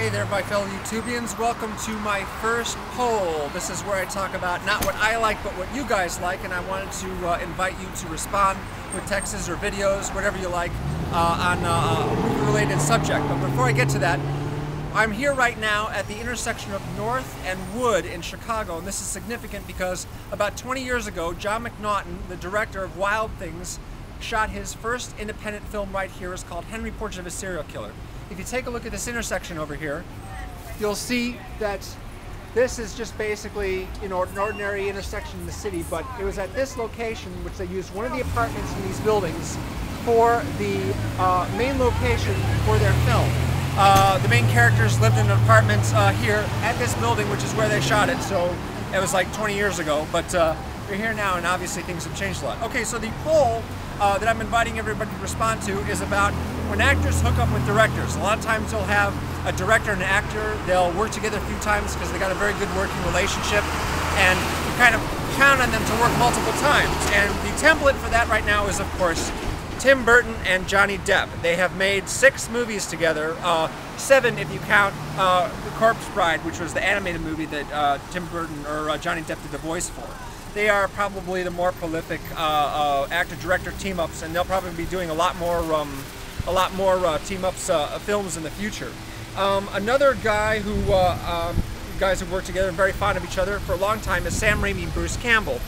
Hey there, my fellow YouTubians. Welcome to my first poll. This is where I talk about not what I like, but what you guys like, and I wanted to invite you to respond with texts or videos, whatever you like, on a movie-related subject. But before I get to that, I'm here right now at the intersection of North and Wood in Chicago, and this is significant because about 20 years ago, John McNaughton, the director of Wild Things, shot his first independent film right here. It's called Henry, Portrait of a Serial Killer. If you take a look at this intersection over here, you'll see that this is just basically, you know, an ordinary intersection in the city, but it was at this location which they used one of the apartments in these buildings for the main location for their film. The main characters lived in an apartment here at this building, which is where they shot it, so it was like 20 years ago, but you're here now and obviously things have changed a lot. Okay, so the poll that I'm inviting everybody to respond to is about when actors hook up with directors. A lot of times they'll have a director and an actor, they'll work together a few times because they got a very good working relationship, and you kind of count on them to work multiple times. And the template for that right now is, of course, Tim Burton and Johnny Depp. They have made 6 movies together, 7 if you count The Corpse Bride, which was the animated movie that Tim Burton or Johnny Depp did the voice for. They are probably the more prolific actor-director team-ups, and they'll probably be doing a lot more team-ups films in the future. Another guy who guys who worked together and very fond of each other for a long time is Sam Raimi and Bruce Campbell.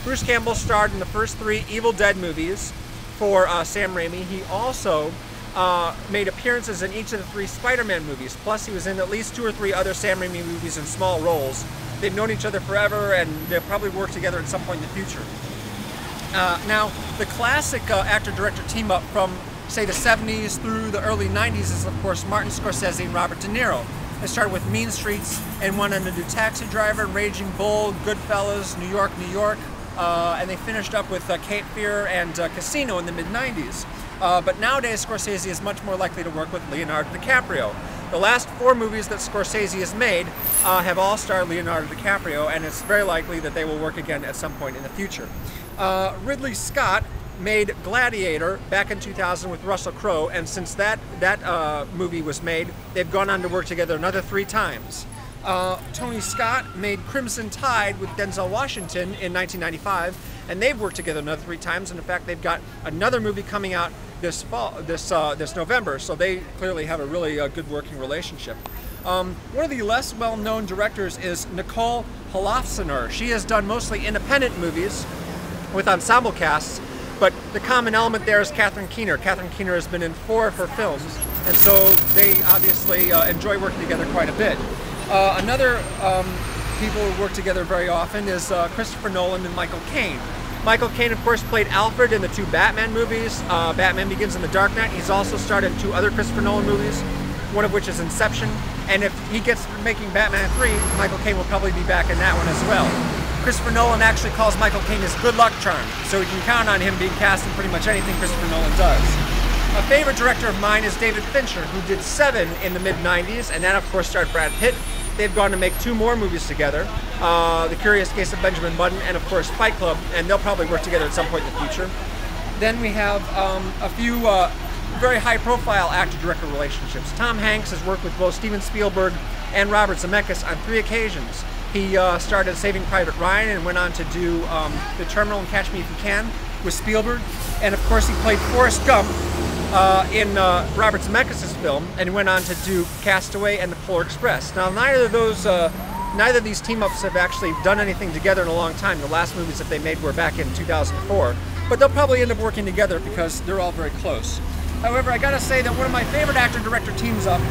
Bruce Campbell starred in the first 3 Evil Dead movies for Sam Raimi. He also made appearances in each of the 3 Spider-Man movies. Plus, he was in at least 2 or 3 other Sam Raimi movies in small roles. They've known each other forever, and they'll probably work together at some point in the future. Now, the classic actor-director team-up from, say, the 70s through the early 90s is, of course, Martin Scorcese and Robert De Niro. They started with Mean Streets and went on to do Taxi Driver, Raging Bull, Goodfellas, New York, New York, and they finished up with Cape Fear and Casino in the mid-90s. But nowadays, Scorsese is much more likely to work with Leonardo DiCaprio. The last 4 movies that Scorsese has made have all starred Leonardo DiCaprio, and it's very likely that they will work again at some point in the future. Ridley Scott made Gladiator back in 2000 with Russell Crowe, and since that movie was made, they've gone on to work together another 3 times. Tony Scott made Crimson Tide with Denzel Washington in 1995, and they've worked together another 3 times, and in fact they've got another movie coming out this November, so they clearly have a really good working relationship. One of the less well-known directors is Nicole Holofcener. She has done mostly independent movies with ensemble casts, but the common element there is Catherine Keener. Catherine Keener has been in 4 of her films, and so they obviously enjoy working together quite a bit. Another people who work together very often is Christopher Nolan and Michael Caine. Michael Caine, of course, played Alfred in the 2 Batman movies, Batman Begins and The Dark Knight. He's also starred in 2 other Christopher Nolan movies, one of which is Inception, and if he gets making Batman 3, Michael Caine will probably be back in that one as well. Christopher Nolan actually calls Michael Caine his good luck charm, so you can count on him being cast in pretty much anything Christopher Nolan does. A favorite director of mine is David Fincher, who did 7 in the mid-90s, and that, of course, starred Brad Pitt. They've gone to make 2 more movies together, The Curious Case of Benjamin Button and, of course, Fight Club, and they'll probably work together at some point in the future. Then we have a few very high-profile actor-director relationships. Tom Hanks has worked with both Steven Spielberg and Robert Zemeckis on 3 occasions. He started Saving Private Ryan and went on to do The Terminal and Catch Me If You Can with Spielberg, and, of course, he played Forrest Gump in Robert Zemeckis' film, and went on to do Castaway and The Polar Express. Now, neither of these team-ups have actually done anything together in a long time. The last movies that they made were back in 2004, but they'll probably end up working together because they're all very close. However, I gotta say that one of my favorite actor-director teams-up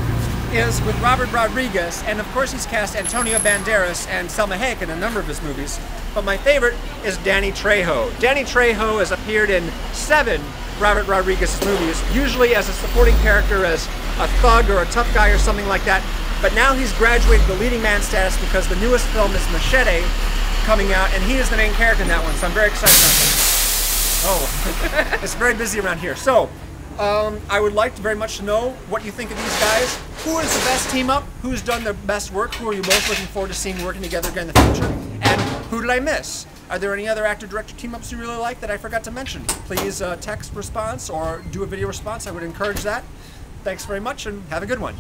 is with Robert Rodriguez, and of course he's cast Antonio Banderas and Salma Hayek in a number of his movies, but my favorite is Danny Trejo. Danny Trejo has appeared in 7 Robert Rodriguez movies, usually as a supporting character, as a thug or a tough guy or something like that, but now he's graduated to leading man status because the newest film is Machete coming out, and he is the main character in that one, so I'm very excited about that. Oh, it's very busy around here. So, I would like very much to know what you think of these guys. Who is the best team up? Who's done the best work? Who are you most looking forward to seeing working together again in the future? And who did I miss? Are there any other actor-director team-ups you really like that I forgot to mention? Please text response or do a video response. I would encourage that. Thanks very much and have a good one.